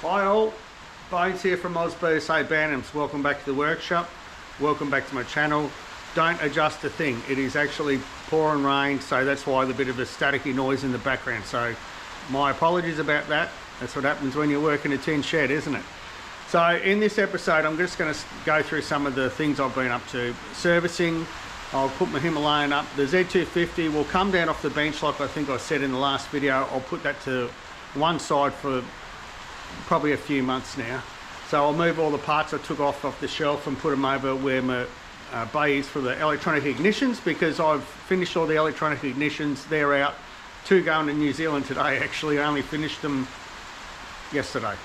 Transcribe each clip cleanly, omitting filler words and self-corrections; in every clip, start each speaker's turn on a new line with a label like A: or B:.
A: Hi all, Bones here from BSA Bantams. Welcome back to the workshop. Welcome back to my channel. Don't adjust a thing. It is actually pouring rain, so that's why the bit of a staticky noise in the background. So my apologies about that. That's what happens when you work in a tin shed, isn't it? So in this episode, I'm just going to go through some of the things I've been up to. Servicing, I'll put my Himalayan up. The Z250 will come down off the bench like I think I said in the last video. I'll put that to one side for probably a few months now. So I'll move all the parts I took off the shelf and put them over where my bay is for the electronic ignitions, because I've finished all the electronic ignitions. They're out. Two going to New Zealand today actually. I only finished them yesterday.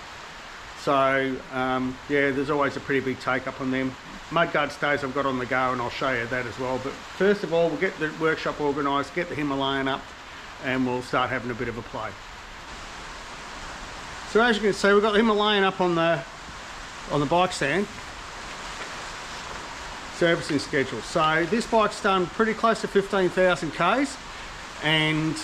A: So yeah, there's always a pretty big take up on them. Mudguard stays I've got on the go, and I'll show you that as well. But first of all, we'll get the workshop organised, get the Himalayan up, and we'll start having a bit of a play. So as you can see, we've got the Himalayan up on the bike stand. Servicing schedule. So this bike's done pretty close to 15,000 Ks, and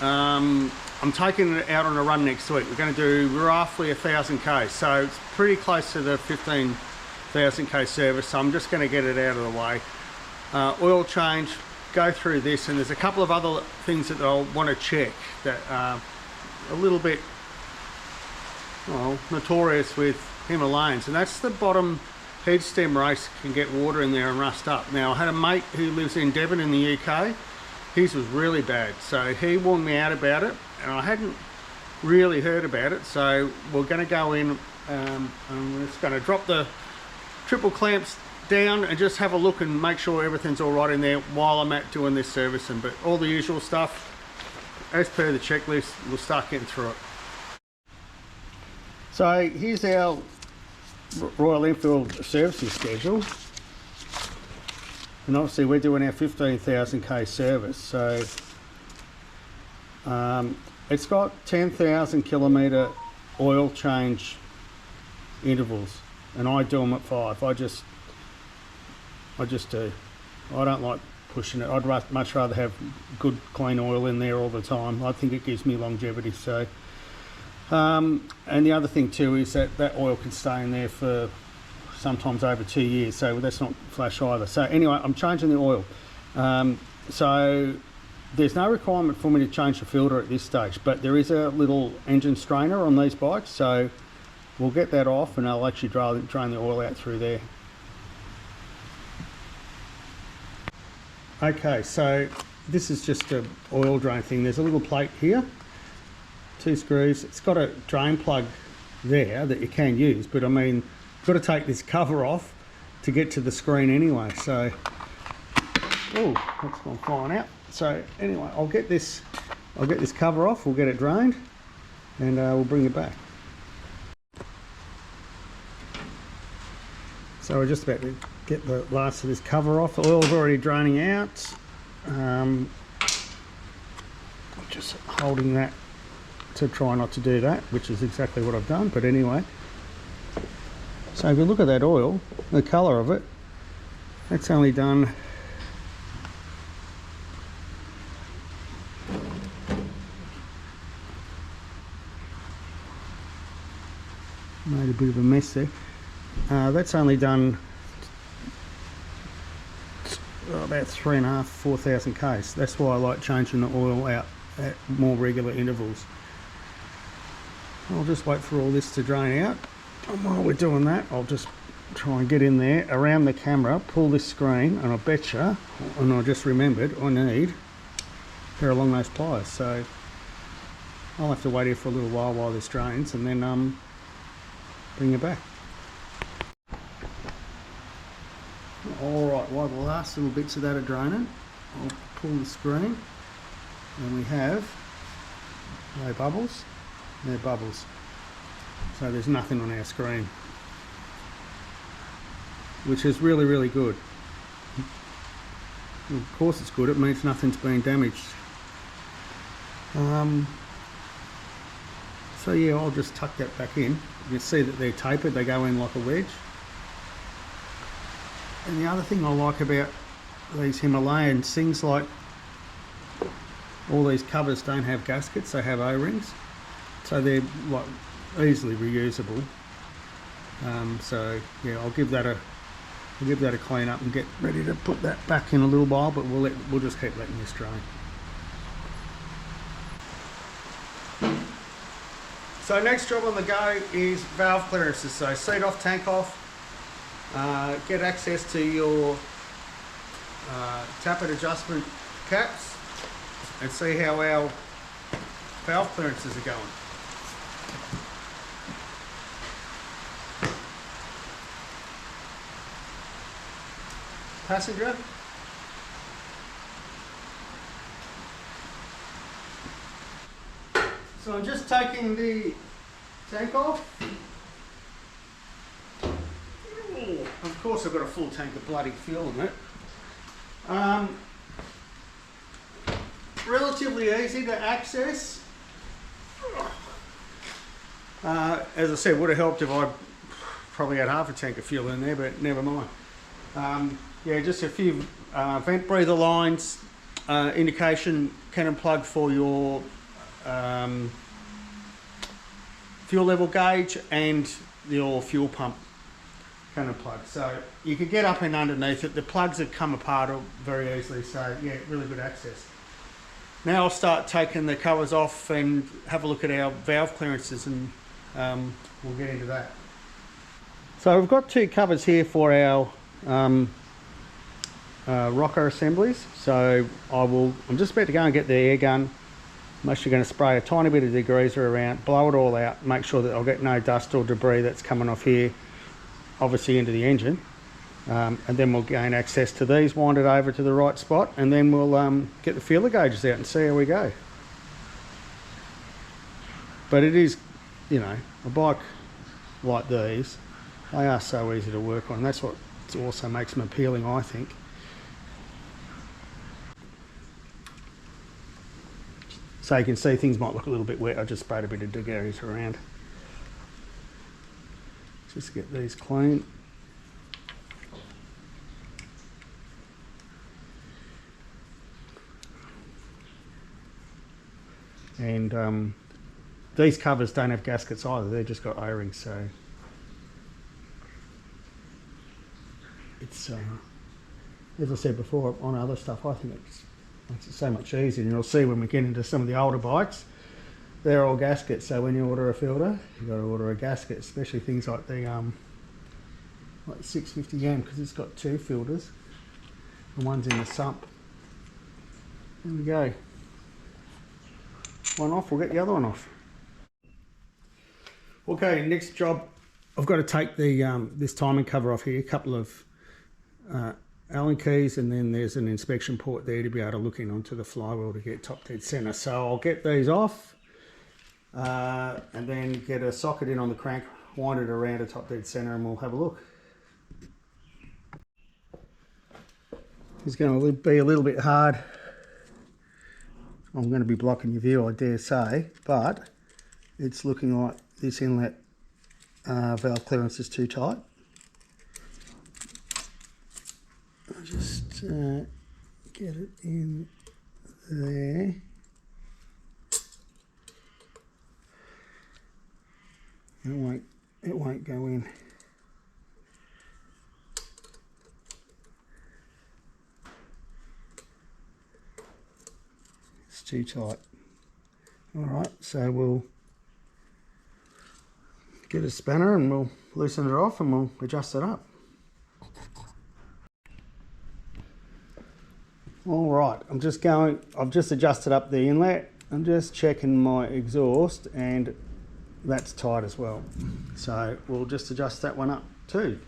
A: I'm taking it out on a run next week. We're going to do roughly 1,000 Ks, so it's pretty close to the 15,000 K service. So I'm just going to get it out of the way. Oil change, go through this, and there's a couple of other things that I'll want to check that are a little bit, well, notorious with Himalayans, and that's the bottom head stem race can get water in there and rust up. Now I had a mate who lives in Devon in the UK. His was really bad, so he warned me out about it, and I hadn't really heard about it. So we're going to go in, I'm just going to drop the triple clamps down and just have a look and make sure everything's all right in there while I'm at doing this servicing. But all the usual stuff as per the checklist, we'll start getting through it. So here's our Royal Enfield servicing schedule, and obviously we're doing our 15,000 K service. So it's got 10,000 kilometre oil change intervals, and I do them at 5. I just do. I don't like pushing it. I'd much rather have good clean oil in there all the time. I think it gives me longevity. So and the other thing too is that oil can stay in there for sometimes over 2 years, so that's not flash either. So anyway, I'm changing the oil. So there's no requirement for me to change the filter at this stage, but there is a little engine strainer on these bikes, so we'll get that off and I'll actually drain the oil out through there. Okay, so this is just an oil drain thing. There's a little plate here, 2 screws. It's got a drain plug there that you can use, but I mean, you've got to take this cover off to get to the screen anyway. So, oh, that's gone flying out. So anyway, I'll get this cover off. We'll get it drained, and we'll bring it back. So we're just about to get the last of this cover off. The oil's already draining out. I'm just holding that to try not to do that, which is exactly what I've done. But anyway, so if you look at that oil, the colour of it, that's only done made a bit of a mess there. That's only done about 3,500 to 4,000 Ks. That's why I like changing the oil out at more regular intervals. I'll just wait for all this to drain out, and while we're doing that, I'll just try and get in there around the camera, pull this screen, and I betcha, and I just remembered, I need a pair of long nose pliers. So I'll have to wait here for a little while this drains, and then bring it back. Alright, while the last little bits of that are draining, I'll pull the screen, and we have no bubbles. They're bubbles, so there's nothing on our screen, which is really good. Well, of course it's good, it means nothing's been damaged. So yeah, I'll just tuck that back in. You can see that they're tapered, they go in like a wedge. And the other thing I like about these Himalayans, things like all these covers don't have gaskets, they have O-rings. So they're like easily reusable. So yeah, I'll give that a clean up and get ready to put that back in a little while, but we'll just keep letting this drain. So next job on the go is valve clearances. So seat off, tank off, get access to your tappet adjustment caps and see how our valve clearances are going. Passenger. So I'm just taking the tank off. Ooh, of course I've got a full tank of bloody fuel in it. Relatively easy to access. As I said, would have helped if I probably had half a tank of fuel in there, but never mind. Yeah, just a few vent breather lines, indication cannon plug for your fuel level gauge and your fuel pump cannon plug. So you can get up and underneath it. The plugs have come apart very easily, so yeah, really good access. Now I'll start taking the covers off and have a look at our valve clearances, and we'll get into that. So we've got two covers here for our rocker assemblies. So I'm just about to go and get the air gun. I'm actually going to spray a tiny bit of degreaser around, blow it all out, make sure that I'll get no dust or debris that's coming off here, obviously into the engine. And then we'll gain access to these, wind it over to the right spot, and then we'll get the feeler gauges out and see how we go. But it is, you know, a bike like these, they are so easy to work on. That's what also makes them appealing, I think. So you can see things might look a little bit wet. I just sprayed a bit of degreaser around. Just get these clean. And these covers don't have gaskets either, they've just got O-rings, so it's, as I said before, on other stuff, I think it makes it so much easier. And you'll see when we get into some of the older bikes, they're all gaskets, so when you order a filter, you've got to order a gasket, especially things like the like 650M, because it's got two filters, and one's in the sump. There we go. One off, we'll get the other one off. Okay, next job, I've got to take the this timing cover off here, a couple of Allen keys, and then there's an inspection port there to be able to look in onto the flywheel to get top dead center. So I'll get these off and then get a socket in on the crank, wind it around to top dead center, and we'll have a look. It's going to be a little bit hard. I'm going to be blocking your view, I dare say, but it's looking like this inlet valve clearance is too tight. I'll just get it in there. It won't go in. It's too tight. Alright, so we'll get a spanner and we'll loosen it off and we'll adjust it up. Alright, I've just adjusted up the inlet. I'm just checking my exhaust and that's tight as well. So we'll just adjust that one up too.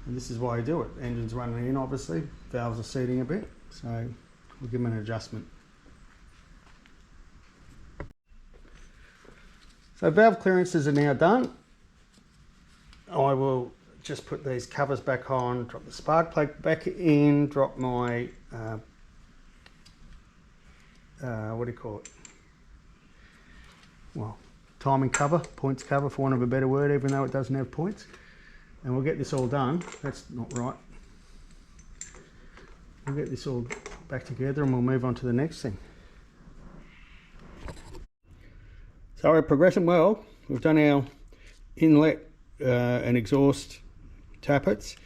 A: And this is why you do it. Engine's running in obviously, valves are seating a bit, so we'll give them an adjustment. So valve clearances are now done. I will just put these covers back on, drop the spark plug back in, drop my what do you call it? Well, timing cover, points cover for want of a better word, even though it doesn't have points. And we'll get this all done. That's not right. We'll get this all back together and we'll move on to the next thing. So we're progressing well. we've done our inlet and exhaust tappets.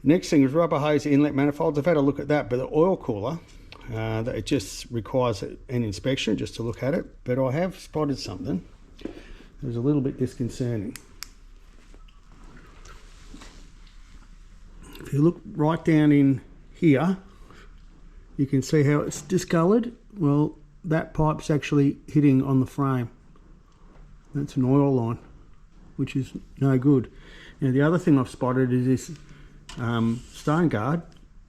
A: Next thing is rubber hose inlet manifolds. I've had a look at that, but the oil cooler, that it just requires an inspection just to look at it. But I have spotted something that was a little bit disconcerting. If you look right down in here, you can see how it's discoloured. Well, that pipe's actually hitting on the frame. That's an oil line, which is no good. Now the other thing I've spotted is this stone guard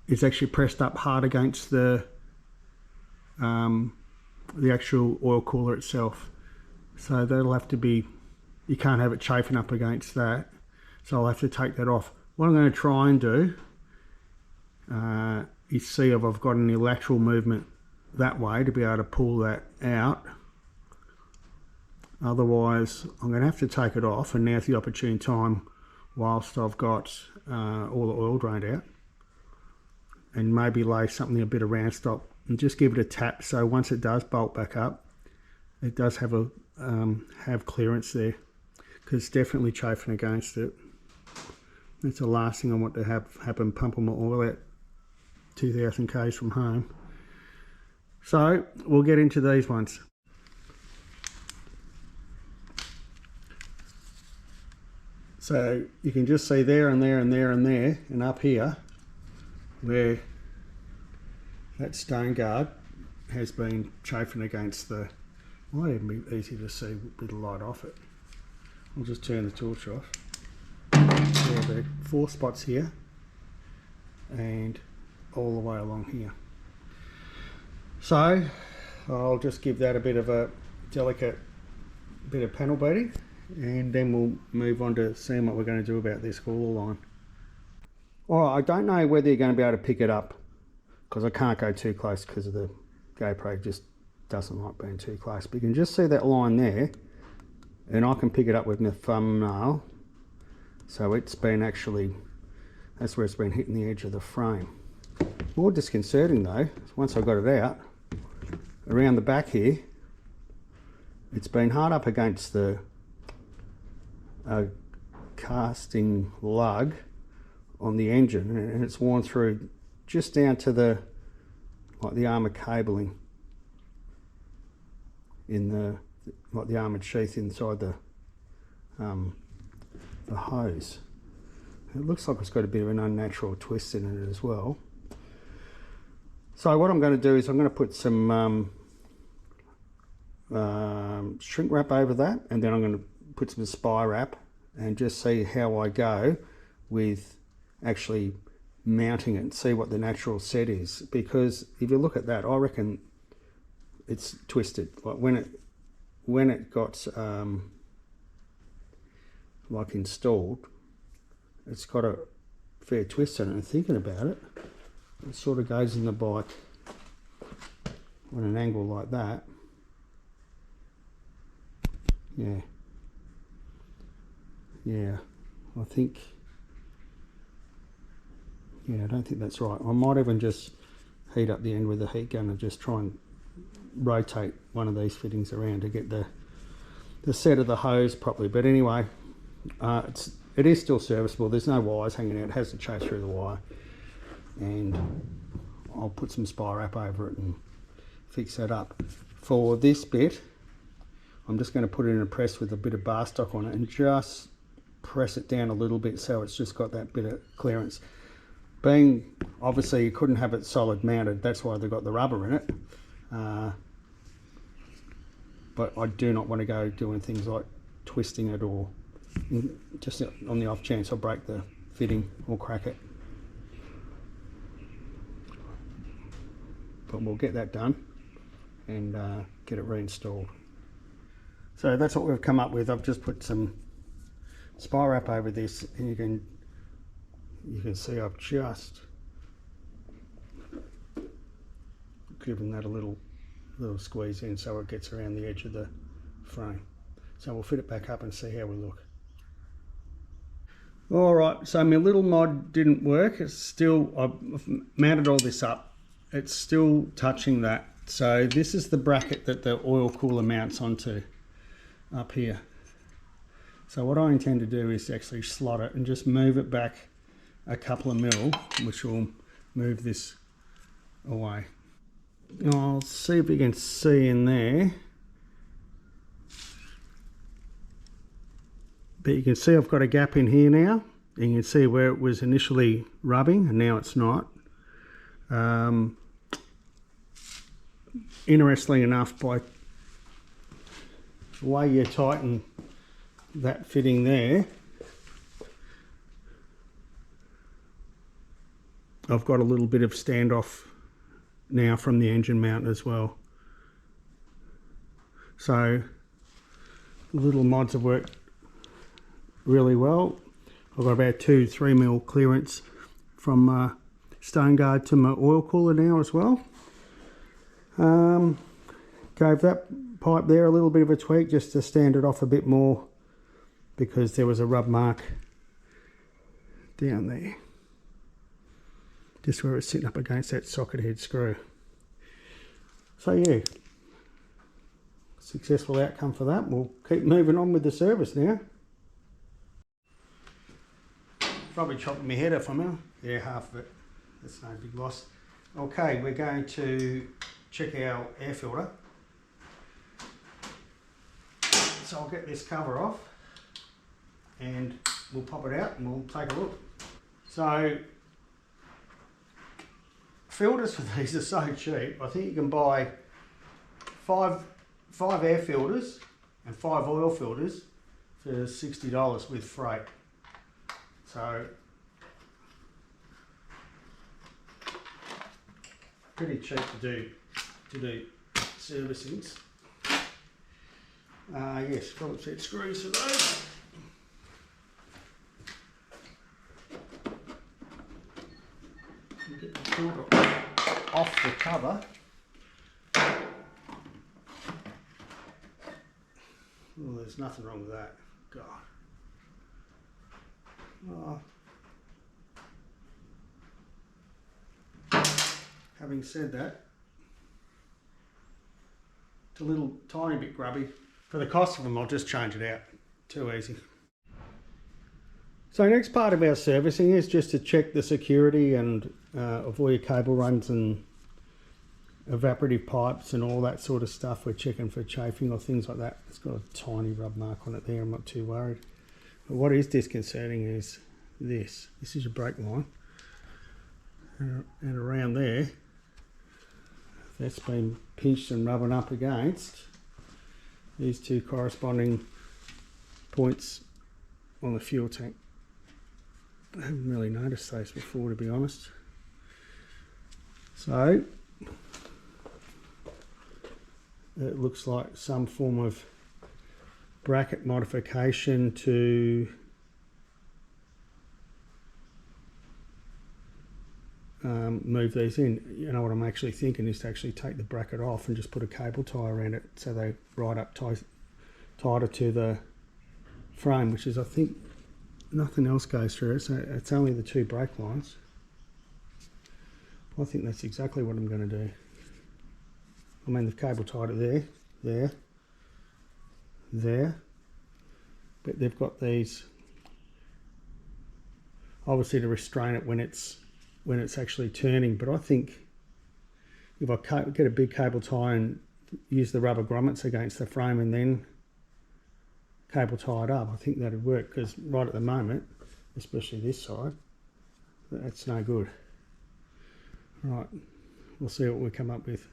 A: is actually pressed up hard against the actual oil cooler itself. So that'll have to be, you can't have it chafing up against that. So I'll have to take that off. What I'm going to try and do is see if I've got any lateral movement that way to be able to pull that out. Otherwise I'm going to have to take it off, and now's the opportune time whilst I've got all the oil drained out, and maybe lay something a bit of round stop and just give it a tap, so once it does bolt back up, it does have a have clearance there, because it's definitely chafing against it. That's the last thing I want to have happen, pumping my oil out 2,000 k's from home. So we'll get into these ones. So you can just see there and there and there and there and up here where that stone guard has been chafing against the, might even be easy to see with the light off it. I'll just turn the torch off. Yeah, there are 4 spots here and all the way along here. So I'll just give that a bit of a delicate bit of panel beating, and then we'll move on to seeing what we're going to do about this cooler line. Alright, I don't know whether you're going to be able to pick it up, because I can't go too close because of the GoPro just doesn't like being too close. But you can just see that line there, and I can pick it up with my thumbnail. So it's been actually, that's where it's been hitting the edge of the frame. More disconcerting though, once I got it out, around the back here, it's been hard up against the casting lug on the engine, and it's worn through just down to the, like the armoured cabling in the, like the armoured sheath inside the hose. It looks like it's got a bit of an unnatural twist in it as well. So what I'm going to do is I'm going to put some shrink wrap over that, and then I'm going to put some spy wrap and just see how I go with actually mounting it and see what the natural set is. Because if you look at that, I reckon it's twisted. Like when it got like installed, it's got a fair twist in it. And thinking about it, it sort of goes in the bike on an angle like that. Yeah, I think, yeah, I don't think that's right. I might even just heat up the end with a heat gun and just try and rotate one of these fittings around to get the set of the hose properly. But anyway, it is still serviceable. There's no wires hanging out. It hasn't chafed through the wire, and I'll put some spy wrap over it and fix that up. For this bit, I'm just going to put it in a press with a bit of bar stock on it and just press it down a little bit so it's just got that bit of clearance. Being, obviously you couldn't have it solid mounted, that's why they've got the rubber in it. But I do not want to go doing things like twisting it, or just on the off chance I'll break the fitting or crack it. But we'll get that done and get it reinstalled. So that's what we've come up with. I've just put some spy wrap over this, and you can see I've just given that a little squeeze in so it gets around the edge of the frame. So we'll fit it back up and see how we look. Alright, so my little mod didn't work. It's still, I've mounted all this up. It's still touching that. So this is the bracket that the oil cooler mounts onto up here. So what I intend to do is actually slot it and just move it back a couple of mil, which will move this away. I'll see if you can see in there. But you can see I've got a gap in here now. You can see where it was initially rubbing and now it's not. Interestingly enough, by the way you tighten that fitting there, I've got a little bit of standoff now from the engine mount as well. So the little mods have worked really well. I've got about 2-3 mil clearance from stone guard to my oil cooler now as well. Gave that pipe there a little bit of a tweak just to stand it off a bit more, because there was a rub mark down there, just where it's sitting up against that socket head screw. So yeah, successful outcome for that. We'll keep moving on with the service now. Probably chopping my head off on now. Yeah, half of it. That's no big loss. Okay, we're going to check our air filter. So I'll get this cover off and we'll pop it out and we'll take a look. So filters for these are so cheap. I think you can buy five air filters and 5 oil filters for $60 with freight. So pretty cheap to do servicings. Yes, Phillips head screws for those. Get the filter off the cover. Oh, there's nothing wrong with that. God. Oh. Having said that, it's a little tiny bit grubby. For the cost of them, I'll just change it out. Too easy. So next part of our servicing is just to check the security and of all your cable runs and evaporative pipes and all that sort of stuff. We're checking for chafing or things like that. It's got a tiny rub mark on it there. I'm not too worried. But what is disconcerting is this. This is your brake line. And around there, that's been pinched and rubbing up against these two corresponding points on the fuel tank. I haven't really noticed those before, to be honest. So it looks like some form of bracket modification to move these in. You know what I'm actually thinking is to actually take the bracket off and just put a cable tie around it so they ride up tighter to the frame, which is, I think, nothing else goes through it, so it's only the 2 brake lines. I think that's exactly what I'm going to do. I mean, the cable tied it there, but they've got these obviously to restrain it when it's actually turning. But I think if I get a big cable tie and use the rubber grommets against the frame and then cable tie it up, I think that'd work, because right at the moment, especially this side, that's no good. Right, we'll see what we come up with.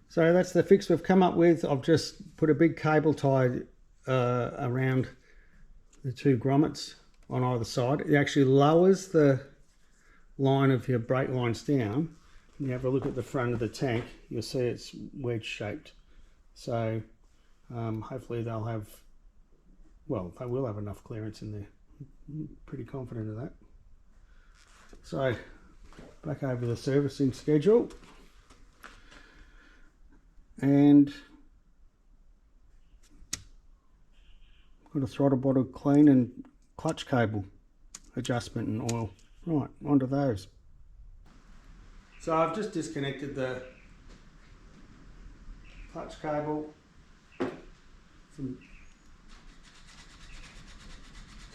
A: So that's the fix we've come up with. I've just put a big cable tie around the 2 grommets on either side. It actually lowers the line of your brake lines down. When you have a look at the front of the tank, you'll see it's wedge shaped. So hopefully they'll have, well, they will have enough clearance in there. I'm pretty confident of that. So back over the servicing schedule, and got a throttle bottle clean and clutch cable adjustment and oil. Right, onto those. So I've just disconnected the clutch cable So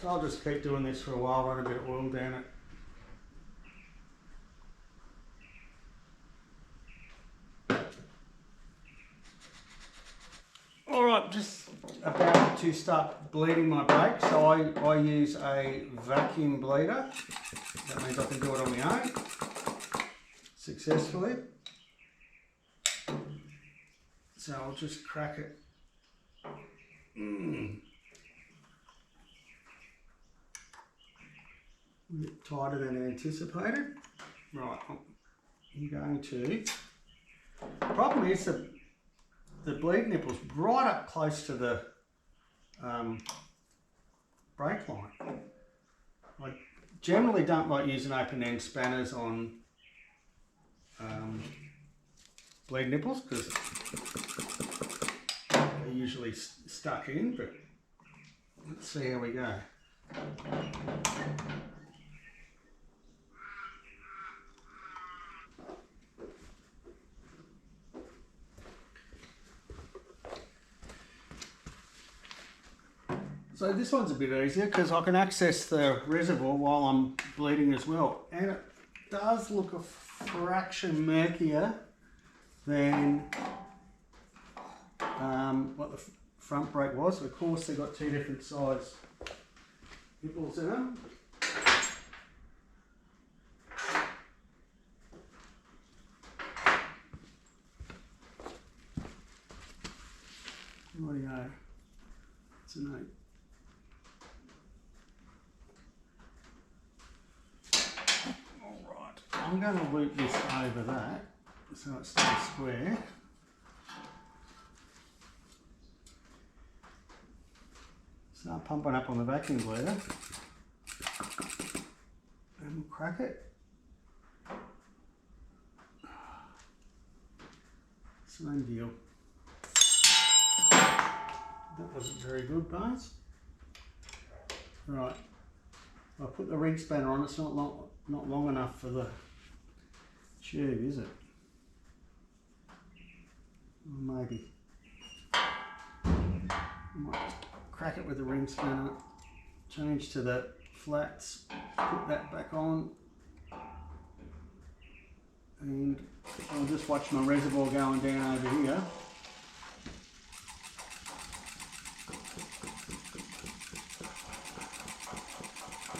A: I'll just keep doing this for a while, run a bit of oil down it. Alright, just about to start bleeding my brake, so I use a vacuum bleeder. That means I can do it on my own successfully. So I'll just crack it. A bit tighter than anticipated. Right, I'm going to. The problem is the bleed nipple's right up close to the brake line. I generally don't like using open end spanners on bleed nipples because they're usually stuck in, but let's see how we go. So this one's a bit easier because I can access the reservoir while I'm bleeding as well. And it does look a fraction murkier than what the front brake was. Of course, they've got two different size nipples in them. Rightio. It's an 8. I'm going to loop this over that so it stays square. Start pumping up on the vacuum bleeder and we'll crack it. Same deal. That wasn't very good, Bones. Right, I put the ring spanner on. It's not long enough for the tube, is it? Or maybe. I might crack it with the ring spanner, change to the flats, put that back on, and I'll just watch my reservoir going down over here.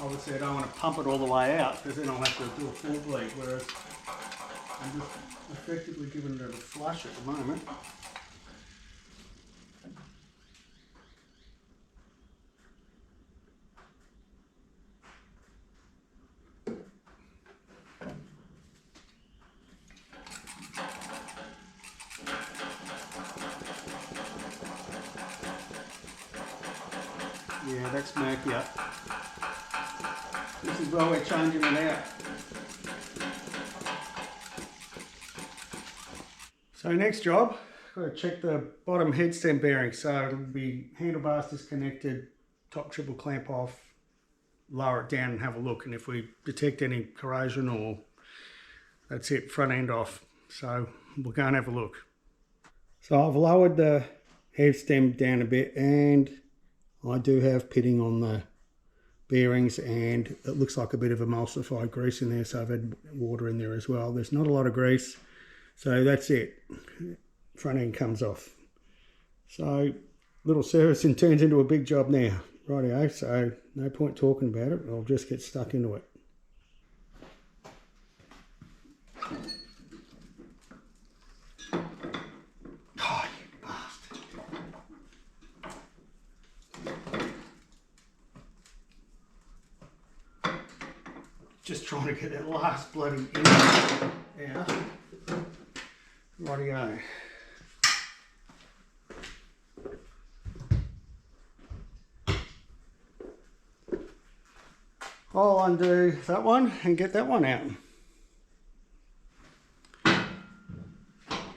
A: Obviously I don't want to pump it all the way out because then I'll have to do a full bleed, whereas I'm just effectively giving it a flush at the moment. Yeah, that's murkier. This is where we're changing it out. So next job, got to check the bottom headstem bearing. So it'll be handlebars disconnected, top triple clamp off, lower it down and have a look. And if we detect any corrosion or that's it, front end off. So we'll go and have a look. So I've lowered the headstem down a bit and I do have pitting on the bearings and it looks like a bit of emulsified grease in there, so I've had water in there as well. There's not a lot of grease, so that's it. Front end comes off. So little servicing turns into a big job now. Rightio, so no point talking about it, I'll just get stuck into it. Oh, you bastard. Just trying to get that last bloody inch out. Rightio. I'll undo that one and get that one out.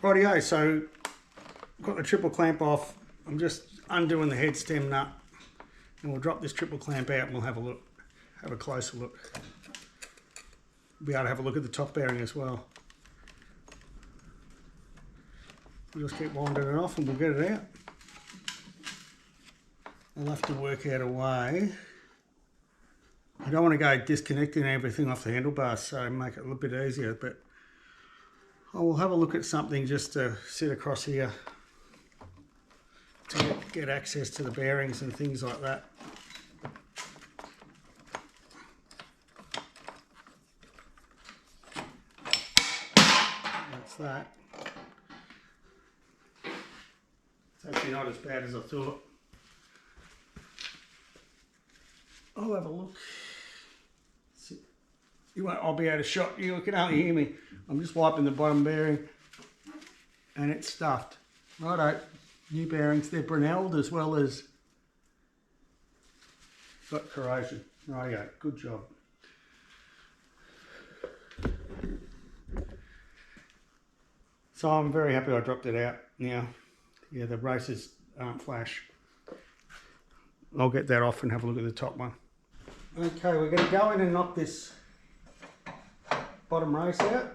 A: Rightio, so I've got the triple clamp off. I'm just undoing the head stem nut and we'll drop this triple clamp out and we'll have a look, have a closer look. We'll be able to have a look at the top bearing as well. We'll just keep winding it off and we'll get it out. I'll have to work out a way. I don't want to go disconnecting everything off the handlebars, so make it a little bit easier, but I will have a look at something just to sit across here to get access to the bearings and things like that. That's that. It's actually not as bad as I thought. I'll have a look. I'll be out of shot. You can only hear me. I'm just wiping the bottom bearing and it's stuffed. Righto, new bearings. They're Brunelled as well as got corrosion. Rightio, good job. So I'm very happy I dropped it out now. Yeah, the races aren't flash. I'll get that off and have a look at the top one. Okay, we're going to go in and knock this bottom race out.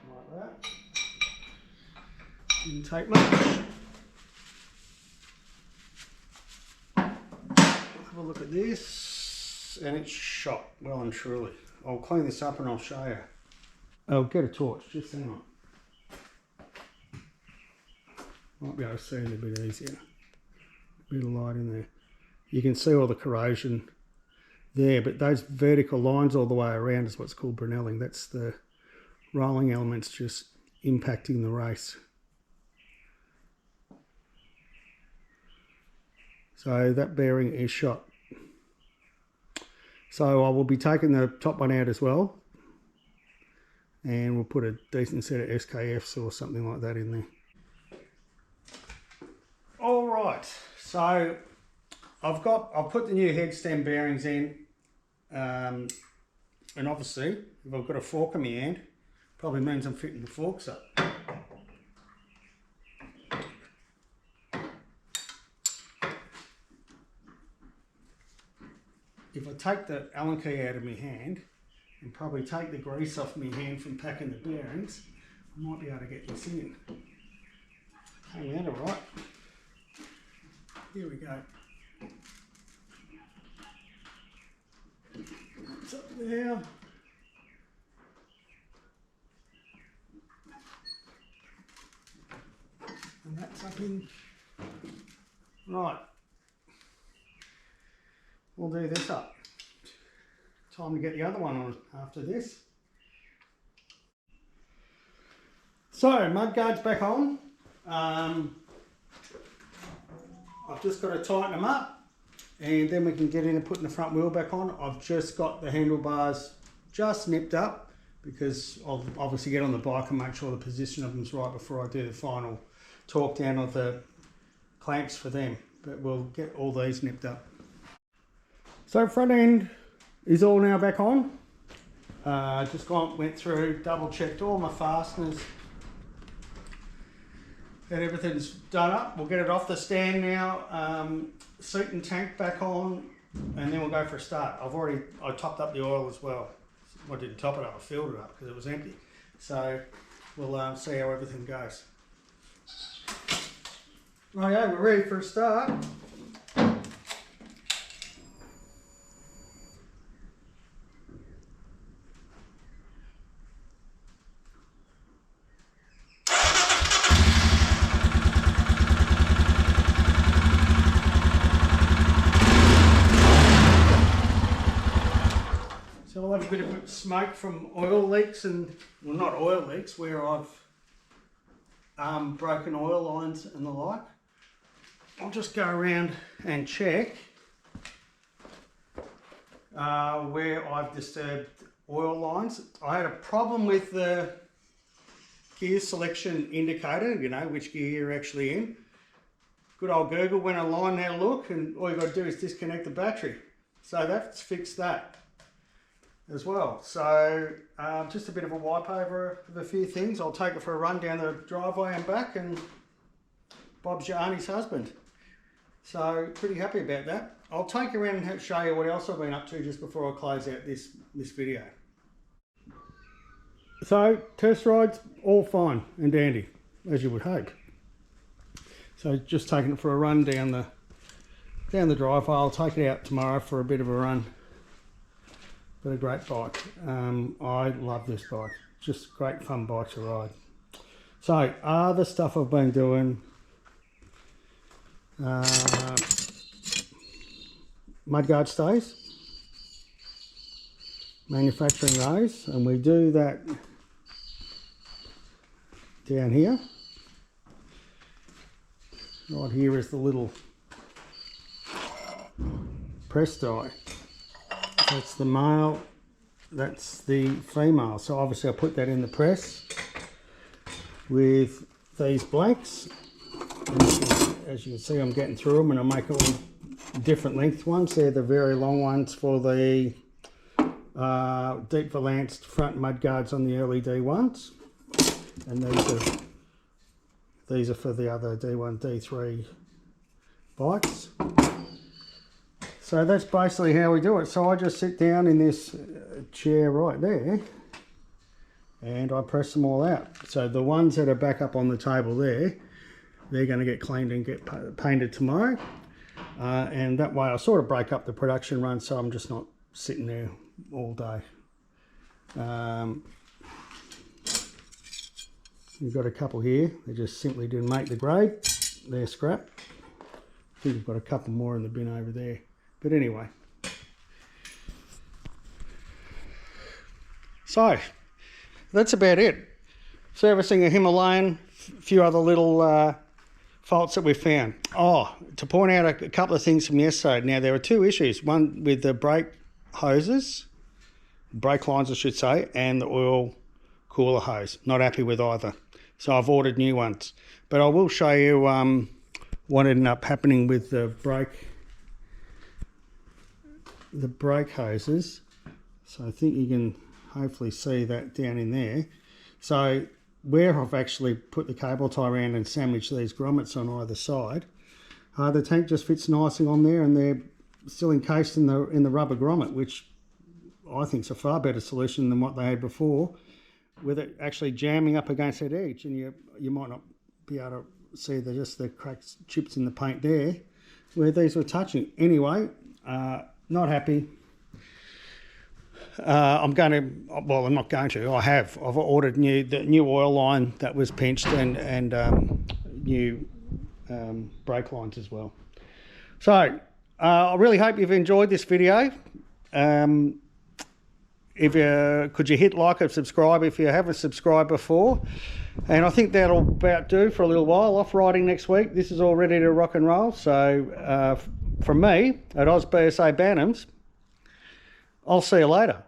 A: Like that. Didn't take much. Have a look at this, and it's shot well and truly. I'll clean this up and I'll show you. I'll get a torch, just hang on. Might be able to see it a bit easier. A bit of light in there. You can see all the corrosion there, but those vertical lines all the way around is what's called Brunelling. That's the rolling elements just impacting the race. So that bearing is shot. So I will be taking the top one out as well, and we'll put a decent set of SKFs or something like that in there. All right, so I've put the new head stem bearings in, and obviously if I've got a fork in my hand, probably means I'm fitting the forks up. If I take the Allen key out of my hand and probably take the grease off my hand from packing the bearings, I might be able to get this in. Hang out all right. Here we go. It's up there. And that's up in. Right. We'll do this up. Time to get the other one on after this. So, mudguard's back on. I've just got to tighten them up and then we can get in and putting the front wheel back on. I've just got the handlebars just nipped up because I'll obviously get on the bike and make sure the position of them is right before I do the final torque down of the clamps for them. But we'll get all these nipped up. So front end is all now back on. Just went through, double checked all my fasteners. And everything's done up. We'll get it off the stand now. Seat and tank back on, and then we'll go for a start. I topped up the oil as well. I didn't top it up, I filled it up because it was empty. So we'll see how everything goes. Right, we're ready for a start. So I'll have a bit of smoke from oil leaks and, well, not oil leaks, where I've broken oil lines and the like. I'll just go around and check where I've disturbed oil lines. I had a problem with the gear selection indicator, you know, which gear you're actually in. Good old Google went online, had a look, and all you got to do is disconnect the battery. So that's fixed that as well. So just a bit of a wipe over of a few things. I'll take it for a run down the driveway and back, and Bob's your Arnie's husband. So pretty happy about that. I'll take you around and show you what else I've been up to just before I close out this video. So test ride's all fine and dandy, as you would hope. So just taking it for a run down the driveway. I'll take it out tomorrow for a bit of a run. But a great bike. I love this bike. Just great fun bike to ride. So other stuff I've been doing. Mudguard stays. Manufacturing those, and we do that down here. Right here is the little press die. That's the male, that's the female. So obviously I put that in the press with these blanks. As you can see, I'm getting through them, and I make all different length ones. They're the very long ones for the deep valanced front mudguards on the early D1s, and these are for the other D1, D3 bikes. So that's basically how we do it. So I just sit down in this chair right there and I press them all out. So the ones that are back up on the table there, they're going to get cleaned and get painted tomorrow. And that way I sort of break up the production run, so I'm just not sitting there all day. We've got a couple here. They just simply didn't make the grade. They're scrap. I think we've got a couple more in the bin over there. But anyway. So, that's about it. Servicing a Himalayan, a few other little faults that we found. Oh, to point out a couple of things from yesterday. Now, there were two issues. One with the brake hoses, brake lines I should say, and the oil cooler hose. Not happy with either. So I've ordered new ones. But I will show you what ended up happening with the brake hoses. So I think you can hopefully see that down in there. So where I've actually put the cable tie around and sandwiched these grommets on either side, the tank just fits nicely on there, and they're still encased in the rubber grommet, which I think is a far better solution than what they had before, with it actually jamming up against that edge, and you might not be able to see just the cracked chips in the paint there where these were touching. Anyway, not happy. I'm not going to. I've ordered the new oil line that was pinched, and new brake lines as well. So I really hope you've enjoyed this video. Could you hit like and subscribe if you haven't subscribed before? And I think that'll about do for a little while. Off riding next week. This is all ready to rock and roll. So from me at Oz BSA Bantams, I'll see you later.